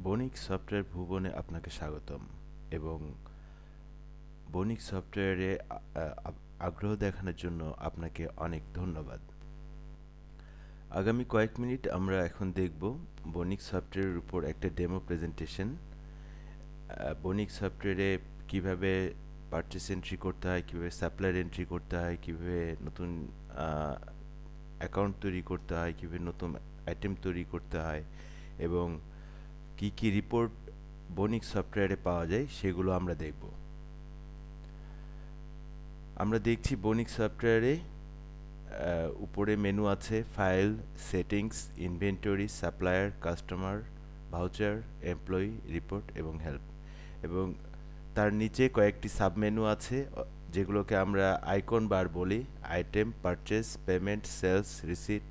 বণিক software ভুবনে আপনাকে স্বাগতম এবং বণিক সফটওয়্যারে আগ্রহ দেখানোর জন্য আপনাকে অনেক ধন্যবাদ। আগামী কয়েক মিনিট আমরা এখন দেখব বণিক সফটওয়্যারের উপর একটা ডেমো প্রেজেন্টেশন। বণিক সফটওয়্যারে কিভাবে পারচেস এন্ট্রি করতে হয়, কিভাবে সাপ্লায়ার এন্ট্রি করতে হয়, কিভাবে নতুন অ্যাকাউন্ট তৈরি করতে হয়, কিভাবে নতুন আইটেম তৈরি করতে হয় এবং কি কি রিপোর্ট বণিক সফটওয়্যারে পাওয়া যায় সেগুলো আমরা দেখব। আমরা দেখছি বণিক সফটওয়্যারে উপরে মেনু আছে file, settings, inventory, supplier, customer, voucher, employee, report এবং হেল্প, এবং তার নিচে কয়েকটি সাব মেনু আছে যেগুলোকে আমরা আইকন বার বলি। Item, purchase, payment, sales, receipt,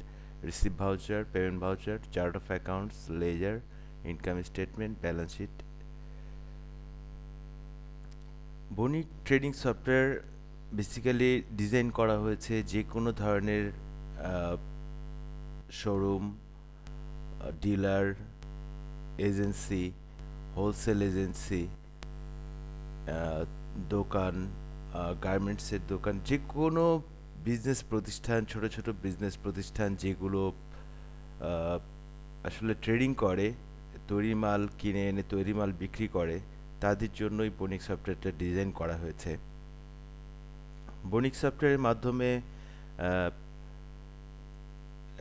receive voucher, payment voucher, chart of accounts, ledger, income statement, balance sheet. Banik trading software basically design করা হয়েছে যে কোনো ধরনের showroom, dealer, agency, wholesale agency, দোকান, গার্মেন্টসের দোকান, যে কোনো বিজনেস প্রতিষ্ঠান, ছোট ছোট বিজনেস প্রতিষ্ঠান যেগুলো আসলে ট্রেডিং করে, তৈরি মাল কিনে এনে তৈরি মাল বিক্রি করে, তাদের জন্যই বণিক সফটওয়্যারটা ডিজাইন করা হয়েছে। বণিক সফটওয়্যারের মাধ্যমে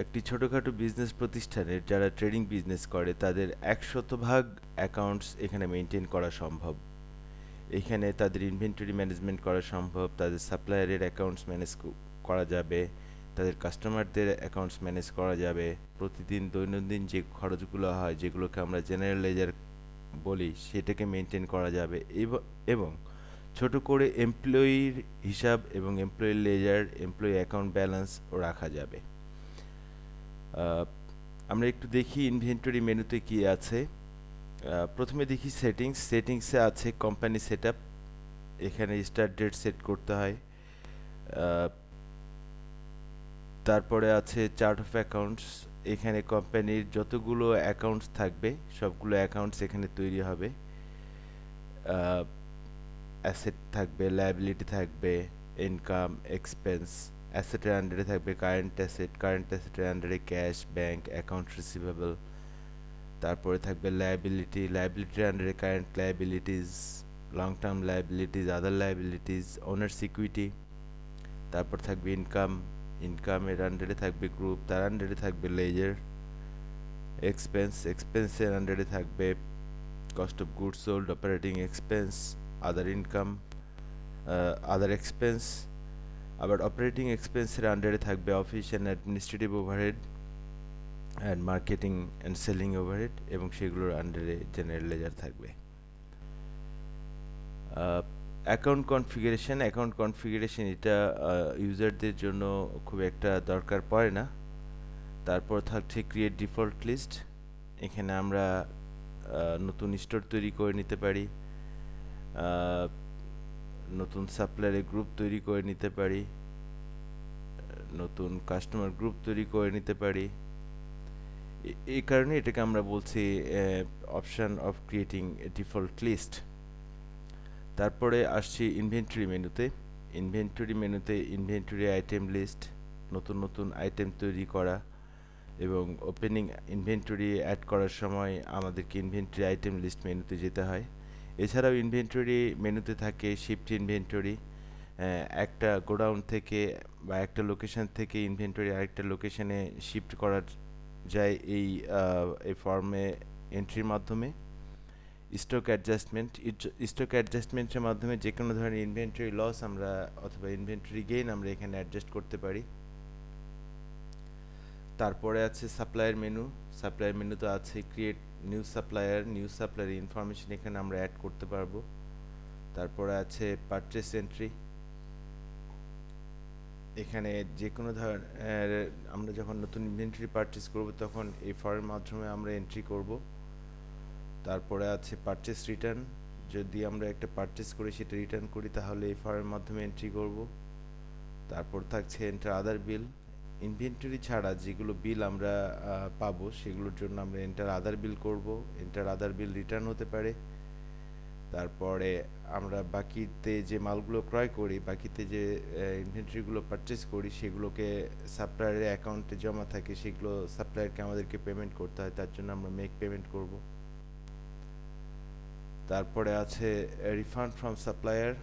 একটি ছোটোখাটো বিজনেস প্রতিষ্ঠানের যারা ট্রেডিং বিজনেস করে তাদের 100% অ্যাকাউন্টস এখানে মেনটেন করা সম্ভব। এখানে তাদের ইনভেন্টরি ম্যানেজমেন্ট করা সম্ভব, তাদের সাপ্লায়ারের অ্যাকাউন্টস ম্যানেজ করা যাবে, তাদের কাস্টমারদের অ্যাকাউন্টস ম্যানেজ করা যাবে, প্রতিদিন দৈনন্দিন যে খরচগুলো হয় যেগুলোকে আমরা জেনারেল লেজার বলি সেটাকে মেনটেন করা যাবে, এবং ছোট করে এমপ্লয়ির হিসাব এবং এমপ্লয়ি লেজার, এমপ্লয়ি অ্যাকাউন্ট ব্যালেন্সও রাখা যাবে। আমরা একটু দেখি ইনভেন্টরি মেনুতে কি আছে। প্রথমে দেখি সেটিংসে আছে কোম্পানি সেটআপ। এখানে স্টার্ট ডেট সেট করতে হয়। তারপরে আছে চার্ট অফ অ্যাকাউন্টস। এখানে কোম্পানির যতগুলো অ্যাকাউন্টস থাকবে সবগুলো অ্যাকাউন্টস এখানে তৈরি হবে। অ্যাসেট থাকবে, লায়াবিলিটি থাকবে, ইনকাম, এক্সপেন্স। অ্যাসেটের আন্ডারে থাকবে কারেন্ট অ্যাসেটের আন্ডারে ক্যাশ, ব্যাংক, অ্যাকাউন্ট রিসিভেবল। তারপরে থাকবে লায়াবিলিটির আন্ডারে current liabilities, long term liabilities, other liabilities, owner's equity. তারপর থাকবে ইনকামের আন্ডারে থাকবে গ্রুপ, তার আন্ডারে থাকবে লেজার। এক্সপেন্সের আন্ডারে থাকবে cost of goods sold, operating expense, other income, other expense. আবার অপারেটিং এক্সপেন্সের আন্ডারে থাকবে office and administrative overhead and marketing and selling overhead, এবং সেগুলোর আন্ডারে জেনারেল লেজার থাকবে। অ্যাকাউন্ট কনফিগারেশন এটা ইউজারদের জন্য খুব একটা দরকার পড়ে না। তারপর থাকছে ক্রিয়েট ডিফল্ট লিস্ট। এখানে আমরা নতুন স্টোর তৈরি করে নিতে পারি, নতুন সাপ্লায়ারের গ্রুপ তৈরি করে নিতে পারি, নতুন কাস্টমার গ্রুপ তৈরি করে নিতে পারি। এই কারণে এটাকে আমরা বলছি option of creating a default list. তারপরে আসছি ইনভেন্টরি আইটেম লিস্ট, নতুন আইটেম তৈরি করা এবং ওপেনিং ইনভেন্টরি অ্যাড করার সময় আমাদেরকে ইনভেন্টরি আইটেম লিস্ট মেনুতে যেতে হয়। এছাড়াও ইনভেন্টরি মেনুতে থাকে শিফট ইনভেন্টরি। একটা গোডাউন থেকে বা একটা লোকেশন থেকে ইনভেন্টরি আরেকটা লোকেশনে শিফট করা যায় এই ফর্মে এন্ট্রির মাধ্যমে। স্টক অ্যাডজাস্টমেন্টের মাধ্যমে যে কোনো ধরনের ইনভেন্টরি লস আমরা অথবা ইনভেন্টরি গেইন আমরা এখানে অ্যাডজাস্ট করতে পারি। তারপরে আছে সাপ্লায়ার মেনুতে আছে ক্রিয়েট নিউ সাপ্লায়ার ইনফরমেশন এখানে আমরা অ্যাড করতে পারবো। তারপরে আছে পারচেস এন্ট্রি। এখানে যে কোনো ধরনের আমরা যখন নতুন ইনভেন্টরি পারচেস করব তখন এই ফর্মের মাধ্যমে আমরা এন্ট্রি করব। তারপরে আছে পারচেস রিটার্ন। যদি আমরা একটা পারচেস করি সেটা রিটার্ন করি তাহলে এই ফর্মের মাধ্যমে এন্ট্রি করব। তারপর থাকছে এন্টার আদার বিল। ইনভেন্টরি ছাড়া যেগুলো বিল আমরা পাবো সেগুলোর জন্য আমরা এন্টার আদার বিল করব। এন্টার আদার বিল রিটার্ন হতে পারে। তারপরে আমরা বাকিতে যে মালগুলো ক্রয় করি, বাকিতে যে ইনভেন্টরিগুলো পারচেস করি, সেগুলোকে সাপ্লায়ারের অ্যাকাউন্টে জমা থাকে, সেগুলো সাপ্লায়ারকে আমাদেরকে পেমেন্ট করতে হয়, তার জন্য আমরা মেক পেমেন্ট করব। তারপরে আছে রিফান্ড ফ্রম সাপ্লায়ার।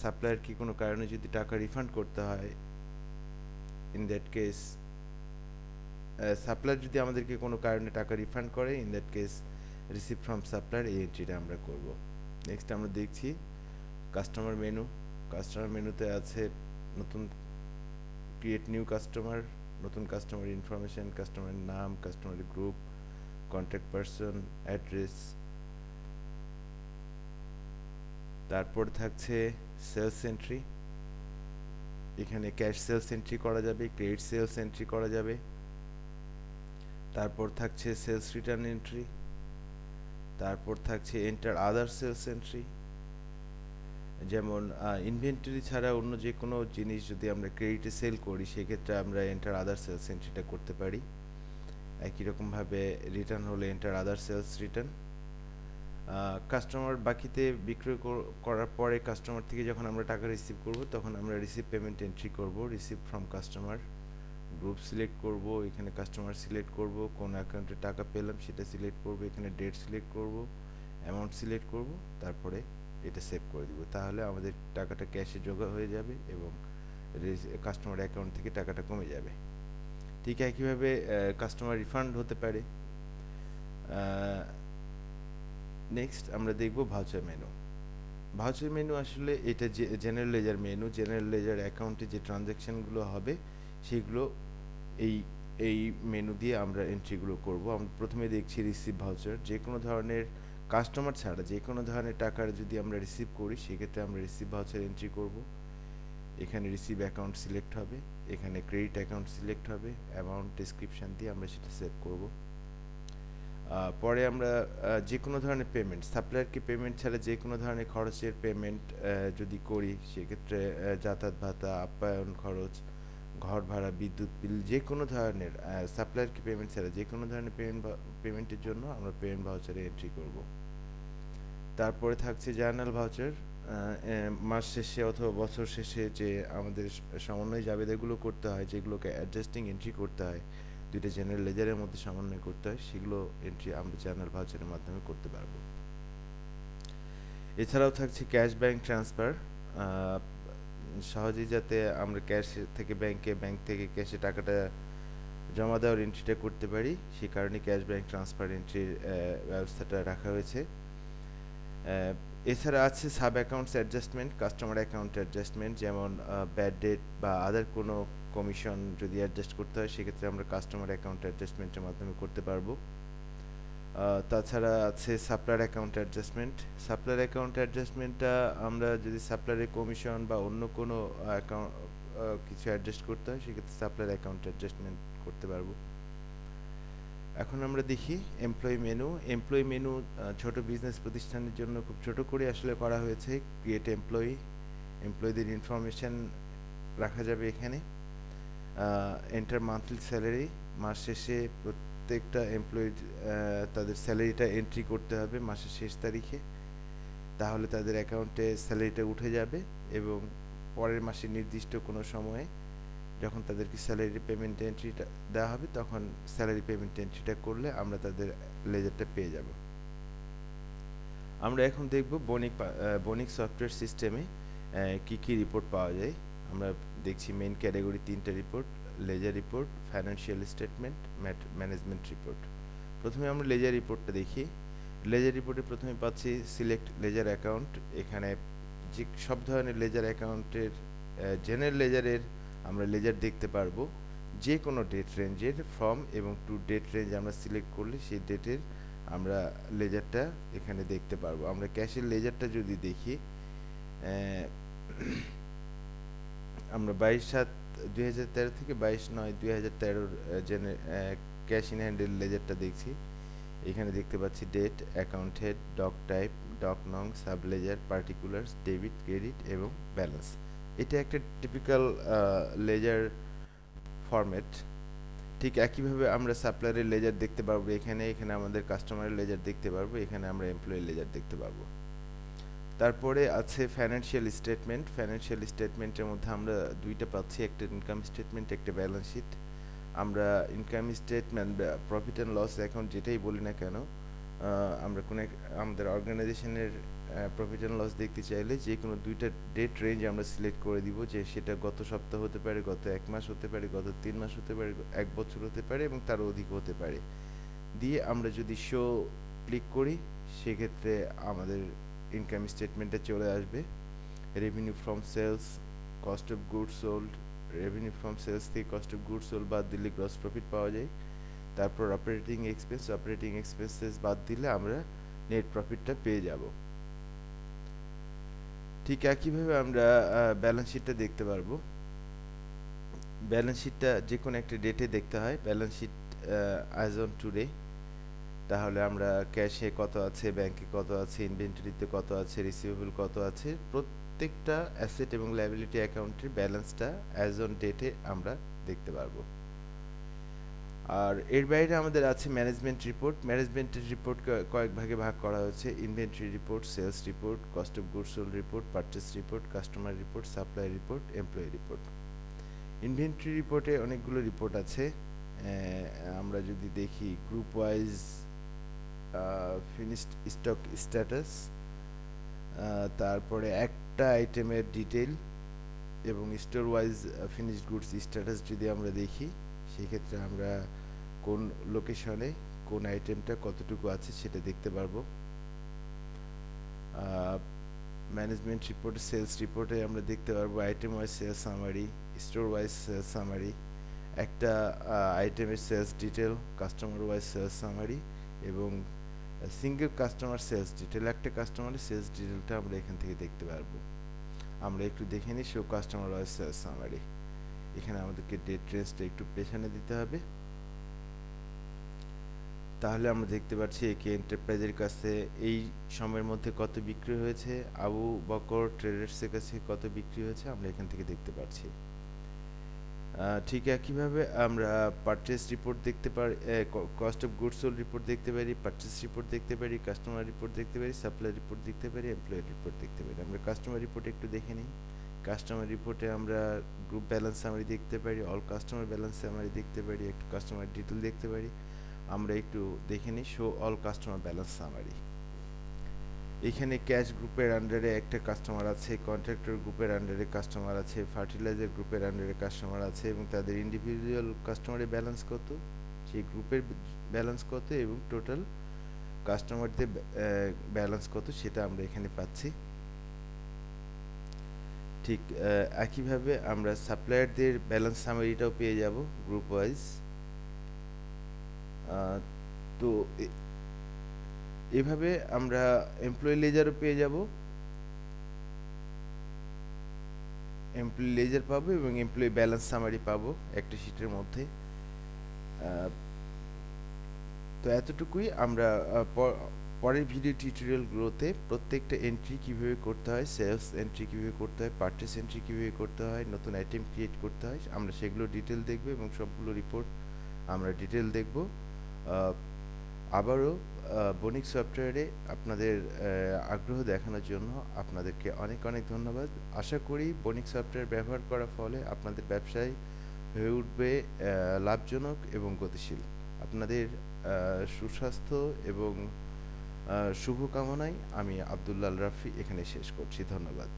সাপ্লায়ার কি কোনো কারণে যদি টাকা রিফান্ড করতে হয়, ইন দ্যাট কেস সাপ্লায়ার যদি আমাদেরকে কোনো কারণে টাকা রিফান্ড করে, in that case receive from supplier, এই এন্ট্রিটা আমরা করব। নেক্সট আমরা দেখছি কাস্টমার মেনু। কাস্টমার মেনুতে আছে নতুন ক্রিয়েট নিউ কাস্টমার, নতুন কাস্টমার ইনফরমেশন, কাস্টমারের নাম, customer group, contact person, address. তারপর থাকছে সেলস এন্ট্রি। এখানে ক্যাশ সেলস এন্ট্রি করা যাবে, ক্রেডিট সেলস এন্ট্রি করা যাবে। তারপর থাকছে সেলস রিটার্ন এন্ট্রি। তারপর থাকছে এন্টার আদার সেলস এন্ট্রি। যেমন ইনভেন্টরি ছাড়া অন্য যে কোনো জিনিস যদি আমরা ক্রেডিটে সেল করি, সেক্ষেত্রে আমরা এন্টার আদার সেলস এন্ট্রিটা করতে পারি। একই রকমভাবে রিটার্ন হলে এন্টার আদার সেলস রিটার্ন। কাস্টমার বাকিতে বিক্রয় করার পরে কাস্টমার থেকে যখন আমরা টাকা রিসিভ করব, তখন আমরা রিসিভ পেমেন্ট এন্ট্রি করব। Receive from customer, group select করব, এখানে কাস্টমার সিলেক্ট করব, কোন অ্যাকাউন্টে টাকা পেলাম সেটা সিলেক্ট করব, এখানে ডেট সিলেক্ট করব, অ্যামাউন্ট সিলেক্ট করব, তারপরে এটা সেভ করে দিব। তাহলে আমাদের টাকাটা ক্যাশে জোগা হয়ে যাবে এবং কাস্টমার অ্যাকাউন্ট থেকে টাকাটা কমে যাবে। ঠিক একইভাবে কাস্টমার রিফান্ড হতে পারে। নেক্সট আমরা দেখব ভাউচার মেনু। ভাউচার মেনু আসলে এটা যে general ledger menu, general ledger অ্যাকাউন্টে যে ট্রানজ্যাকশনগুলো হবে সেগুলো এই এই মেনু দিয়ে আমরা এন্ট্রিগুলো করব। আমরা প্রথমে দেখছি রিসিভ ভাউচার। যে কোনো ধরনের কাস্টমার ছাড়া যে কোনো ধরনের টাকার যদি আমরা রিসিভ করি, সেক্ষেত্রে আমরা রিসিভ ভাউচার এন্ট্রি করব। এখানে রিসিভ অ্যাকাউন্ট সিলেক্ট হবে, এখানে ক্রেডিট অ্যাকাউন্ট সিলেক্ট হবে, অ্যামাউন্ট ডেসক্রিপশন দিয়ে আমরা সেটা সেভ করব। পরে আমরা যে কোনো ধরনের পেমেন্ট, সাপ্লায়ারকে পেমেন্ট ছাড়া যে কোনো ধরনের খরচের পেমেন্ট যদি করি, সেক্ষেত্রে যাতায়াত ভাতা, আপ্যায়ন খরচ, ঘর ভাড়া, বিদ্যুৎ বিল, যে কোনো ধরনের সাপ্লায়ারকে পেমেন্ট ছাড়া যে কোনো ধরনের পেমেন্টের জন্য আমরা পেমেন্ট ভাউচারে এন্ট্রি করব। তারপরে থাকছে জার্নাল ভাউচার। মাস শেষে অথবা বছর শেষে যে আমাদের সমন্বয় জাবেদাগুলো করতে হয়, যেগুলোকে অ্যাডজাস্টিং এন্ট্রি করতে হয়, দুইটা জেনারেল লেজারের মধ্যে সমন্বয় করতে হয়, সেগুলো এন্ট্রি আমরা জার্নাল ভাউচারের মাধ্যমে করতে পারবো। এছাড়াও থাকছে ক্যাশ ব্যাংক ট্রান্সফার। সহজেই যাতে আমরা ক্যাশ থেকে ব্যাংকে, ব্যাংক থেকে ক্যাশে টাকাটা জমা দেওয়ার এন্ট্রিটা করতে পারি, সেই কারণে ক্যাশ ব্যাংক ট্রান্সফার এন্ট্রির ব্যবস্থাটা রাখা হয়েছে। এছাড়া আছে sub accounts adjustment, customer account adjustment, যেমন ব্যাড ডেট বা আদার কোনো কমিশন যদি অ্যাডজাস্ট করতে হয়, সেক্ষেত্রে আমরা কাস্টমার অ্যাকাউন্ট অ্যাডজাস্টমেন্টের মাধ্যমে করতে পারবো। তাছাড়া আছে supplier account adjustment. Supplier account অ্যাডজাস্টমেন্টটা আমরা যদি সাপ্লায়ারের কমিশন বা অন্য কোনো অ্যাকাউন্ট কিছু অ্যাডজাস্ট করতে হয়, সেক্ষেত্রে সাপ্লায়ার অ্যাকাউন্ট অ্যাডজাস্টমেন্ট করতে পারবো। এখন আমরা দেখি এমপ্লয়ি মেনু। এমপ্লয়ি মেনু ছোট বিজনেস প্রতিষ্ঠানের জন্য খুব ছোট করে আসলে করা হয়েছে। ক্রিয়েট এমপ্লয়ি, এমপ্লয়ীদের ইনফরমেশন রাখা যাবে এখানে। এন্টার মান্থলি স্যালারি, মাস শেষে প্রত্যেকটা এমপ্লয়ির তাদের স্যালারিটা এন্ট্রি করতে হবে মাসের শেষ তারিখে, তাহলে তাদের অ্যাকাউন্টে স্যালারিটা উঠে যাবে এবং পরের মাসে নির্দিষ্ট কোনো সময়ে যখন তাদেরকে স্যালারি পেমেন্ট এন্ট্রিটা দেওয়া হবে, তখন স্যালারি পেমেন্ট এন্ট্রিটা করলে আমরা তাদের লেজারটা পেয়ে যাব। আমরা এখন দেখব বণিক সফটওয়্যার সিস্টেমে কি কি রিপোর্ট পাওয়া যায়। আমরা দেখছি মেইন ক্যাটাগরি তিনটা report: ledger report, financial statement, management report. প্রথমে আমরা লেজার রিপোর্টটা দেখি। লেজার রিপোর্টে প্রথমে পাচ্ছি সিলেক্ট লেজার অ্যাকাউন্ট। এখানে যে সব ধরনের লেজার অ্যাকাউন্টের জেনারেল লেজারের আমরা লেজার দেখতে পারবো। যে কোনো ডেট রেঞ্জের ফ্রম এবং টু ডেট রেঞ্জ আমরা সিলেক্ট করলে সেই ডেটের আমরা লেজারটা এখানে দেখতে পারবো। আমরা ক্যাশের লেজারটা যদি দেখি, আমরা 22/7/2013 থেকে 22/9/2013 ক্যাশ ইন হ্যান্ডের লেজারটা দেখছি। এখানে দেখতে পাচ্ছি date, account head, doc type, doc নং, sub ledger, particulars, debit, credit এবং ব্যালেন্স। এটা একটা টিপিক্যাল লেজার ফরম্যাট। ঠিক একইভাবে আমরা সাপ্লায়ারের লেজার দেখতে পারবো এখানে আমাদের কাস্টমারের লেজার দেখতে পারবো, এখানে আমরা এমপ্লয়ি লেজার দেখতে পারবো। তারপরে আছে ফাইন্যান্সিয়াল স্টেটমেন্ট। ফাইন্যান্সিয়াল স্টেটমেন্টের মধ্যে আমরা দুইটা পাচ্ছি, একটা ইনকাম স্টেটমেন্ট, একটা ব্যালেন্স শিট। আমরা income statement, profit and loss account যেটাই বলি না কেন, আমরা কোনো আমাদের অর্গানাইজেশনের প্রফিট অ্যান্ড লস দেখতে চাইলে যে কোনো দুইটা ডেট রেঞ্জ আমরা সিলেক্ট করে দিব, যে সেটা গত সপ্তাহ হতে পারে, গত 1 মাস হতে পারে, গত 3 মাস হতে পারে, 1 বছর হতে পারে এবং তারও অধিক হতে পারে। দিয়ে আমরা যদি শো ক্লিক করি সেক্ষেত্রে আমাদের ইনকাম স্টেটমেন্টে চলে আসবে। Revenue from sales, cost of goods sold, revenue from sales থেকে কস্ট অফ গুডস সোল্ড বাদ দিলে গ্রস প্রফিট পাওয়া যায়। তারপর অপারেটিং এক্সপেন্সেস বাদ দিলে আমরা নেট প্রফিটটা পেয়ে যাব। ঠিক একইভাবে আমরা ব্যালেন্স শিটটা দেখতে পারবো। ব্যালেন্স শিটটা যে কোনো একটা ডেটে দেখতে হয়। Balance sheet as on today, তাহলে আমরা ক্যাশে কত আছে, ব্যাংকে কত আছে, ইনভেন্টরিতে কত আছে, রিসিভেবল কত আছে, প্রত্যেকটা অ্যাসেট এবং লায়াবিলিটি অ্যাকাউন্টের ব্যালেন্সটা অ্যাজ অন ডেটে আমরা দেখতে পারবো। আর এর বাইরে আমাদের আছে ম্যানেজমেন্ট রিপোর্ট। ম্যানেজমেন্টের রিপোর্ট কয়েক ভাগে ভাগ করা হয়েছে: inventory report, sales report, cost of goods sold report, purchase report, customer report, supply report, employee report. Inventory রিপোর্টে অনেকগুলো রিপোর্ট আছে। আমরা যদি দেখি group wise finished stock status, তারপরে একটা আইটেমের ডিটেল এবং store wise finished goods status যদি আমরা দেখি সেক্ষেত্রে আমরা কোন লোকেশনে কোন আইটেমটা কতটুকু আছে সেটা দেখতে পারবো। ম্যানেজমেন্ট রিপোর্টে, সেলস রিপোর্টে আমরা দেখতে পারবো item wise sales summary, store wise sales summary, একটা আইটেমের sales detail, customer wise sales summary এবং সিঙ্গেল কাস্টমার সেলস ডিটেল। একটা কাস্টমারের সেলস ডিটেলটা আমরা এখান থেকে দেখতে পারবো। আমরা একটু দেখে নিই show customer wise sales summary. এখানে আমাদেরকে ডেট রেঞ্জটা একটু পেছনে দিতে হবে, তাহলে আমরা দেখতে পাচ্ছি একে এন্টারপ্রাইজের কাছে এই সময়ের মধ্যে কত বিক্রি হয়েছে, আবু বকর ট্রেডার্সের কাছে কত বিক্রি হয়েছে আমরা এখান থেকে দেখতে পাচ্ছি। ঠিক একইভাবে আমরা পারচেস রিপোর্ট দেখতে পারি, cost of goods sold report দেখতে পারি, পারচেস রিপোর্ট দেখতে পারি, কাস্টমার রিপোর্ট দেখতে পারি, সাপ্লাই রিপোর্ট দেখতে পারি, এমপ্লয়ি রিপোর্ট দেখতে পারি। আমরা কাস্টমার রিপোর্ট একটু দেখে নিই। কাস্টমার রিপোর্টে আমরা গ্রুপ ব্যালেন্স সামারি দেখতে পারি, অল কাস্টমার ব্যালেন্স সামারি দেখতে পারি, একটু কাস্টমার ডিটেল দেখতে পারি। আমরা একটু দেখে নিই show all customer balance summary. এখানে ক্যাশ গ্রুপের আন্ডারে একটা কাস্টমার আছে, কন্ট্রাক্টর গ্রুপের আন্ডারে কাস্টমার আছে, ফার্টিলাইজার গ্রুপের আন্ডারে কাস্টমার আছে এবং তাদের ইন্ডিভিজুয়াল কাস্টমারের ব্যালেন্স কত, সেই গ্রুপের ব্যালেন্স কত এবং টোটাল কাস্টমারদের ব্যালেন্স কত সেটা আমরা এখানে পাচ্ছি। ঠিক একইভাবে আমরা সাপ্লায়ারদের ব্যালেন্স সামারিটাও পেয়ে যাব গ্রুপ ওয়াইজ। তো এভাবে আমরা এমপ্লয়ি লেজারও পেয়ে যাব, এমপ্লয়ি লেজার পাবো এবং এমপ্লয়ি ব্যালেন্স সামারি পাবো একটা শীটের মধ্যে। তো এতটুকুই। আমরা পরের ভিডিও টিউটোরিয়ালগুলোতে প্রত্যেকটা এন্ট্রি কিভাবে করতে হয়, সেলস এন্ট্রি কিভাবে করতে হয়, পারচেস এন্ট্রি কিভাবে করতে হয়, নতুন আইটেম ক্রিয়েট করতে হয়, আমরা সেগুলো ডিটেল দেখব এবং সবগুলো রিপোর্ট আমরা ডিটেল দেখব। আবারও বণিক সফটওয়্যারে আপনাদের আগ্রহ দেখানোর জন্য আপনাদেরকে অনেক অনেক ধন্যবাদ। আশা করি বণিক সফটওয়্যার ব্যবহার করার ফলে আপনাদের ব্যবসায় হয়ে উঠবে লাভজনক এবং গতিশীল। আপনাদের সুস্বাস্থ্য এবং শুভকামনায় আমি আব্দুল্লাহ রাফি এখানে শেষ করছি। ধন্যবাদ।